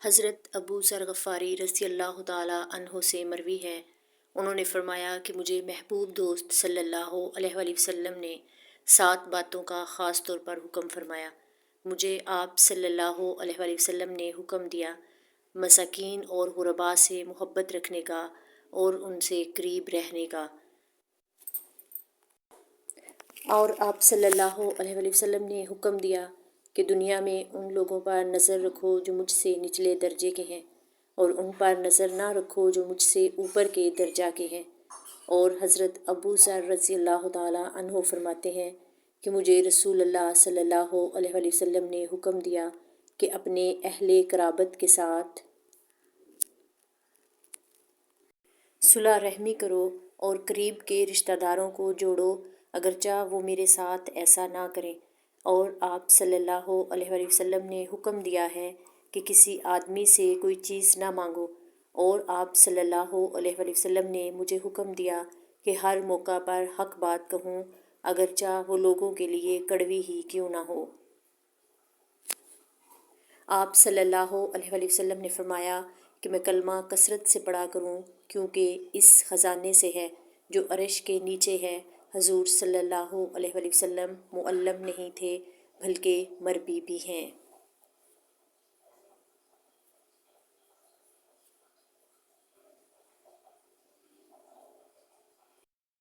حضرت ابو ذر غفاری رضی اللہ تعالیٰ عنہ سے مروی ہے، انہوں نے فرمایا کہ مجھے محبوب دوست صلی اللہ علیہ وآلہ وسلم نے 7 باتوں کا خاص طور پر حکم فرمایا۔ مجھے آپ صلی اللہ علیہ وآلہ وسلم نے حکم دیا مساکین اور غرباء سے محبت رکھنے کا اور ان سے قریب رہنے کا، اور آپ صلی اللہ علیہ وآلہ وسلم نے حکم دیا کہ دنیا میں ان لوگوں پر نظر رکھو جو مجھ سے نچلے درجے کے ہیں، اور ان پر نظر نہ رکھو جو مجھ سے اوپر کے درجہ کے ہیں۔ اور حضرت ابو ذر رضی اللہ تعالیٰ عنہ فرماتے ہیں کہ مجھے رسول اللہ صلی اللہ علیہ وآلہ وسلم نے حکم دیا کہ اپنے اہل قرابت کے ساتھ صلح رحمی کرو اور قریب کے رشتہ داروں کو جوڑو اگرچہ وہ میرے ساتھ ایسا نہ کریں۔ اور آپ صلی اللہ علیہ وآلہ وسلم نے حکم دیا ہے کہ کسی آدمی سے کوئی چیز نہ مانگو، اور آپ صلی اللہ علیہ وآلہ وسلم نے مجھے حکم دیا کہ ہر موقع پر حق بات کہوں اگرچہ وہ لوگوں کے لیے کڑوی ہی کیوں نہ ہو۔ آپ صلی اللہ علیہ وآلہ وسلم نے فرمایا کہ میں کلمہ کثرت سے پڑھا کروں، کیونکہ اس خزانے سے ہے جو عرش کے نیچے ہے۔ حضور صلی اللہ علیہ وآلہ وسلم معلم نہیں تھے بلکہ مربی بھی ہیں۔